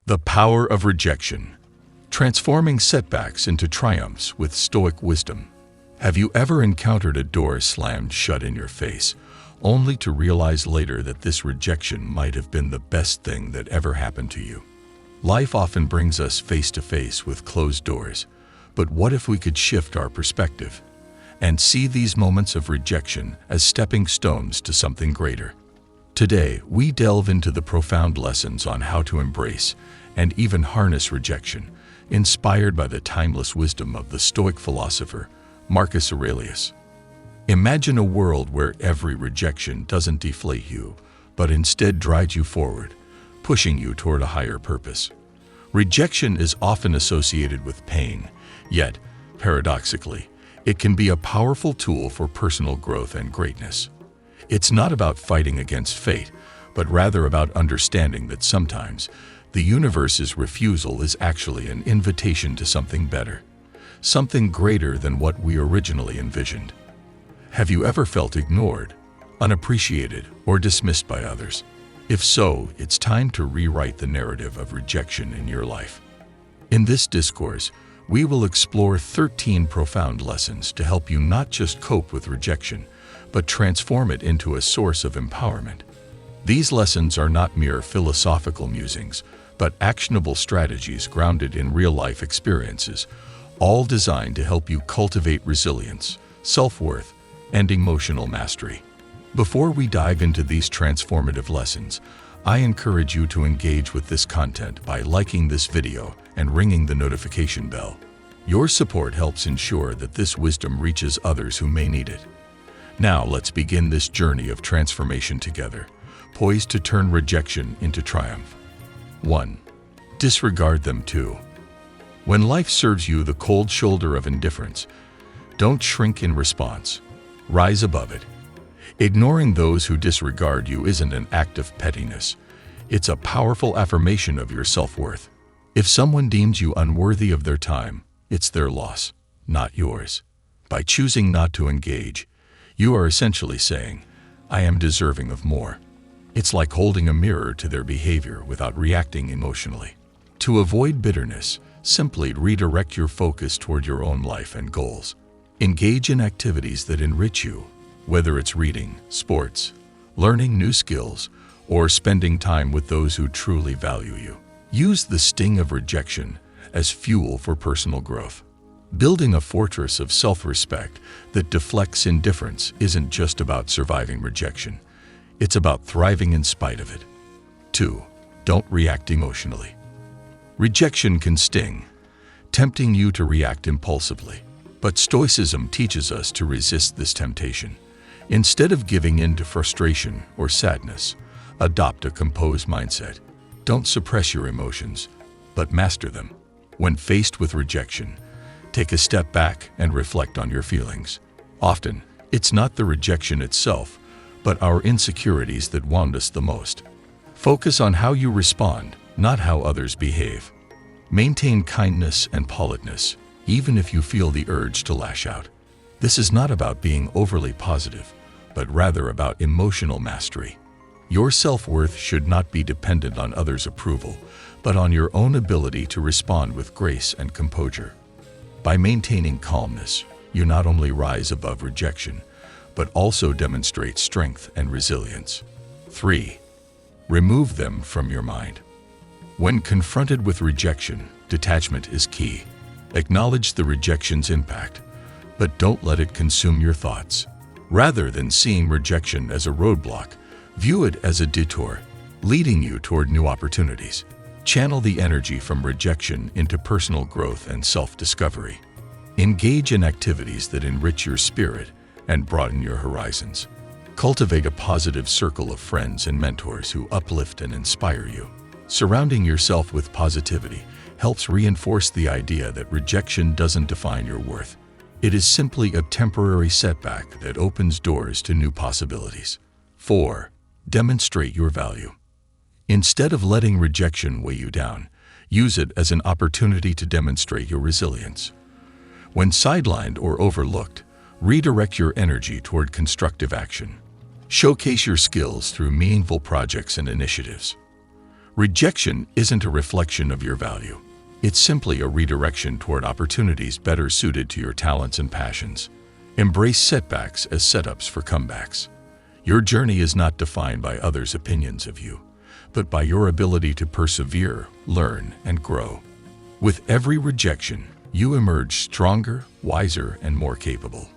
The power of rejection. Transforming setbacks into triumphs with Stoic wisdom. Have you ever encountered a door slammed shut in your face, only to realize later that this rejection might have been the best thing that ever happened to you? Life often brings us face to face with closed doors, but what if we could shift our perspective and see these moments of rejection as stepping stones to something greater? Today, we delve into the profound lessons on how to embrace and even harness rejection, inspired by the timeless wisdom of the Stoic philosopher Marcus Aurelius. Imagine a world where every rejection doesn't deflate you, but instead drives you forward, pushing you toward a higher purpose. Rejection is often associated with pain, yet, paradoxically, it can be a powerful tool for personal growth and greatness. It's not about fighting against fate, but rather about understanding that sometimes the universe's refusal is actually an invitation to something better, something greater than what we originally envisioned. Have you ever felt ignored, unappreciated, or dismissed by others? If so, it's time to rewrite the narrative of rejection in your life. In this discourse, we will explore 13 profound lessons to help you not just cope with rejection, but transform it into a source of empowerment. These lessons are not mere philosophical musings, but actionable strategies grounded in real-life experiences, all designed to help you cultivate resilience, self-worth, and emotional mastery. Before we dive into these transformative lessons, I encourage you to engage with this content by liking this video and ringing the notification bell. Your support helps ensure that this wisdom reaches others who may need it. Now let's begin this journey of transformation together, poised to turn rejection into triumph. 1. Disregard them too. When life serves you the cold shoulder of indifference, don't shrink in response. Rise above it. Ignoring those who disregard you isn't an act of pettiness. It's a powerful affirmation of your self-worth. If someone deems you unworthy of their time, it's their loss, not yours. By choosing not to engage, you are essentially saying, "I am deserving of more." It's like holding a mirror to their behavior without reacting emotionally. To avoid bitterness, simply redirect your focus toward your own life and goals. Engage in activities that enrich you, whether it's reading, sports, learning new skills, or spending time with those who truly value you. Use the sting of rejection as fuel for personal growth. Building a fortress of self-respect that deflects indifference isn't just about surviving rejection. It's about thriving in spite of it. 2. Don't react emotionally. Rejection can sting, tempting you to react impulsively. But Stoicism teaches us to resist this temptation. Instead of giving in to frustration or sadness, adopt a composed mindset. Don't suppress your emotions, but master them. When faced with rejection, take a step back and reflect on your feelings. Often, it's not the rejection itself, but our insecurities that wound us the most. Focus on how you respond, not how others behave. Maintain kindness and politeness, even if you feel the urge to lash out. This is not about being overly positive, but rather about emotional mastery. Your self-worth should not be dependent on others' approval, but on your own ability to respond with grace and composure. By maintaining calmness, you not only rise above rejection, but also demonstrate strength and resilience. 3. Remove them from your mind. When confronted with rejection, detachment is key. Acknowledge the rejection's impact, but don't let it consume your thoughts. Rather than seeing rejection as a roadblock, view it as a detour, leading you toward new opportunities. Channel the energy from rejection into personal growth and self-discovery. Engage in activities that enrich your spirit and broaden your horizons. Cultivate a positive circle of friends and mentors who uplift and inspire you. Surrounding yourself with positivity helps reinforce the idea that rejection doesn't define your worth. It is simply a temporary setback that opens doors to new possibilities. 4. Demonstrate your value. Instead of letting rejection weigh you down, use it as an opportunity to demonstrate your resilience. When sidelined or overlooked, redirect your energy toward constructive action. Showcase your skills through meaningful projects and initiatives. Rejection isn't a reflection of your value. It's simply a redirection toward opportunities better suited to your talents and passions. Embrace setbacks as setups for comebacks. Your journey is not defined by others' opinions of you, but by your ability to persevere, learn, and grow. With every rejection, you emerge stronger, wiser, and more capable.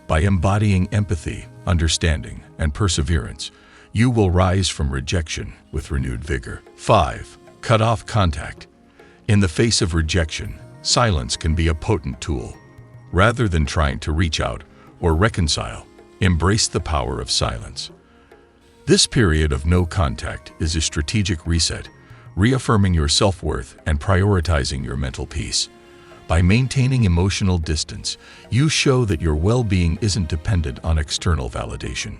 By embodying empathy, understanding, and perseverance, you will rise from rejection with renewed vigor. 5. Cut off contact. In the face of rejection, silence can be a potent tool. Rather than trying to reach out or reconcile, embrace the power of silence. This period of no contact is a strategic reset, reaffirming your self-worth and prioritizing your mental peace. By maintaining emotional distance, you show that your well-being isn't dependent on external validation.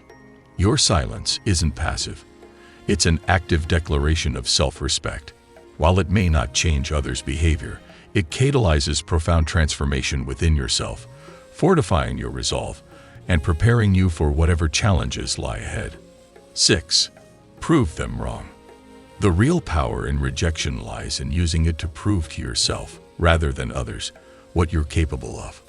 Your silence isn't passive. It's an active declaration of self-respect. While it may not change others' behavior, it catalyzes profound transformation within yourself, fortifying your resolve and preparing you for whatever challenges lie ahead. 6. Prove them wrong. The real power in rejection lies in using it to prove to yourself, rather than others, what you're capable of.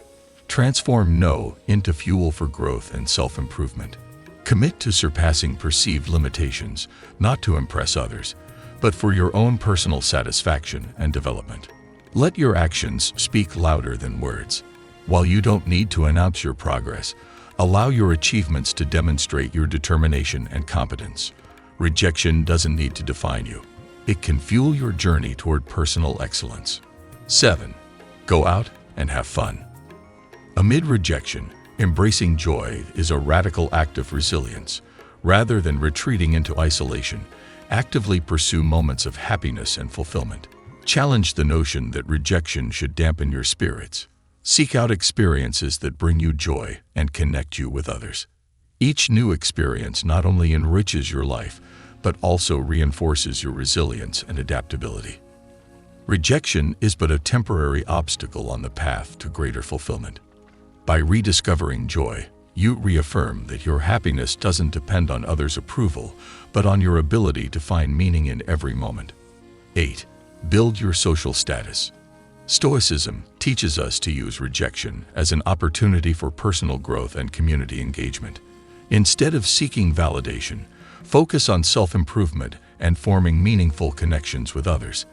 Transform no into fuel for growth and self-improvement. Commit to surpassing perceived limitations, not to impress others, but for your own personal satisfaction and development. Let your actions speak louder than words. While you don't need to announce your progress, allow your achievements to demonstrate your determination and competence. Rejection doesn't need to define you. It can fuel your journey toward personal excellence. 7. Go out and have fun. Amid rejection, embracing joy is a radical act of resilience. Rather than retreating into isolation, actively pursue moments of happiness and fulfillment. Challenge the notion that rejection should dampen your spirits. Seek out experiences that bring you joy and connect you with others. Each new experience not only enriches your life, but also reinforces your resilience and adaptability. Rejection is but a temporary obstacle on the path to greater fulfillment. By rediscovering joy, you reaffirm that your happiness doesn't depend on others' approval, but on your ability to find meaning in every moment. 8. Build your social status. Stoicism teaches us to use rejection as an opportunity for personal growth and community engagement. Instead of seeking validation, focus on self-improvement and forming meaningful connections with others.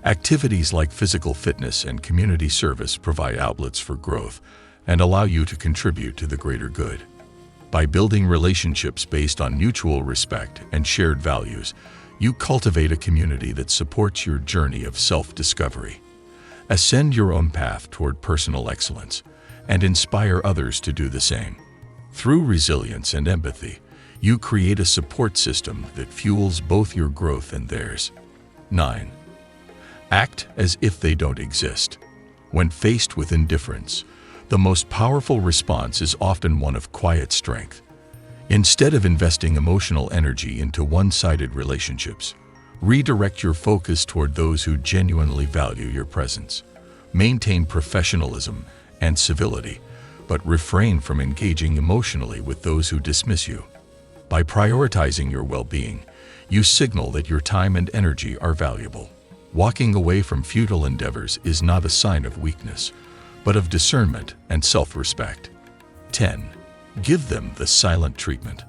Activities like physical fitness and community service provide outlets for growth and allow you to contribute to the greater good. By building relationships based on mutual respect and shared values, you cultivate a community that supports your journey of self-discovery. Ascend your own path toward personal excellence and inspire others to do the same. Through resilience and empathy, you create a support system that fuels both your growth and theirs. 9. Act as if they don't exist. When faced with indifference, the most powerful response is often one of quiet strength. Instead of investing emotional energy into one-sided relationships, redirect your focus toward those who genuinely value your presence. Maintain professionalism and civility, but refrain from engaging emotionally with those who dismiss you. By prioritizing your well-being, you signal that your time and energy are valuable. Walking away from futile endeavors is not a sign of weakness, but of discernment and self-respect. 10. Give them the silent treatment.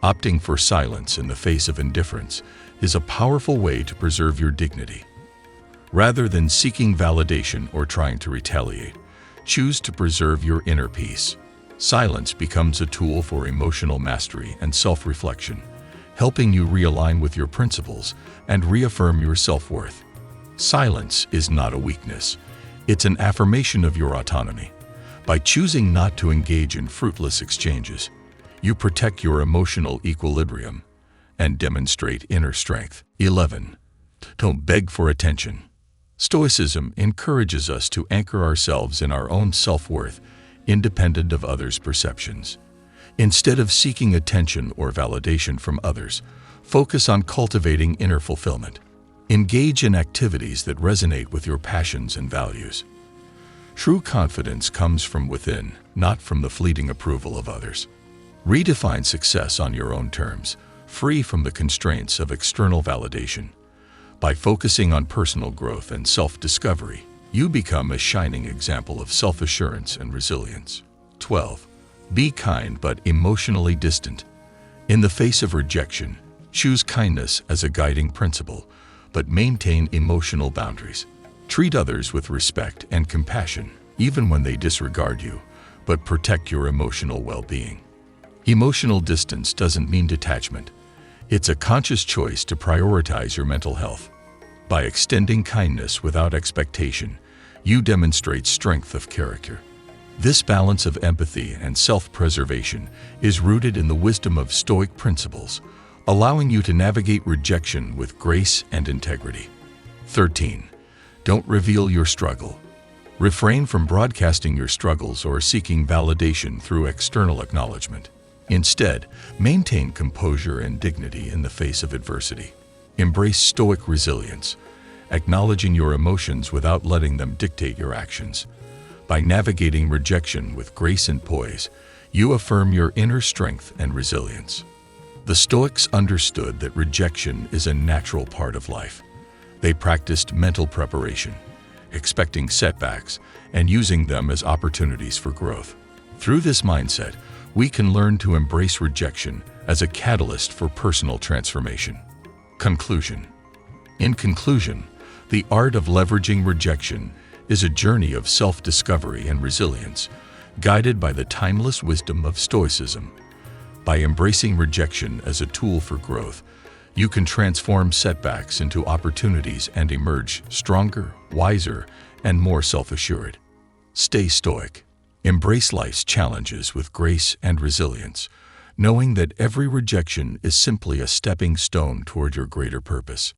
Opting for silence in the face of indifference is a powerful way to preserve your dignity. Rather than seeking validation or trying to retaliate, choose to preserve your inner peace. Silence becomes a tool for emotional mastery and self-reflection, helping you realign with your principles and reaffirm your self-worth. Silence is not a weakness. It's an affirmation of your autonomy. By choosing not to engage in fruitless exchanges, you protect your emotional equilibrium and demonstrate inner strength. 11. Don't beg for attention. Stoicism encourages us to anchor ourselves in our own self-worth, independent of others' perceptions. Instead of seeking attention or validation from others, focus on cultivating inner fulfillment. Engage in activities that resonate with your passions and values. True confidence comes from within, not from the fleeting approval of others. Redefine success on your own terms, free from the constraints of external validation. By focusing on personal growth and self-discovery, you become a shining example of self-assurance and resilience. 12. Be kind but emotionally distant. In the face of rejection, choose kindness as a guiding principle, but maintain emotional boundaries. Treat others with respect and compassion, even when they disregard you, but protect your emotional well-being. Emotional distance doesn't mean detachment. It's a conscious choice to prioritize your mental health. By extending kindness without expectation, you demonstrate strength of character. This balance of empathy and self-preservation is rooted in the wisdom of Stoic principles, allowing you to navigate rejection with grace and integrity. 13. Don't reveal your struggle. Refrain from broadcasting your struggles or seeking validation through external acknowledgement. Instead, maintain composure and dignity in the face of adversity. Embrace Stoic resilience, acknowledging your emotions without letting them dictate your actions. By navigating rejection with grace and poise, you affirm your inner strength and resilience. The Stoics understood that rejection is a natural part of life. They practiced mental preparation, expecting setbacks and using them as opportunities for growth. Through this mindset, we can learn to embrace rejection as a catalyst for personal transformation. Conclusion. In conclusion, the art of leveraging rejection is a journey of self-discovery and resilience, guided by the timeless wisdom of Stoicism. By embracing rejection as a tool for growth, you can transform setbacks into opportunities and emerge stronger, wiser, and more self-assured. Stay stoic. Embrace life's challenges with grace and resilience, knowing that every rejection is simply a stepping stone toward your greater purpose.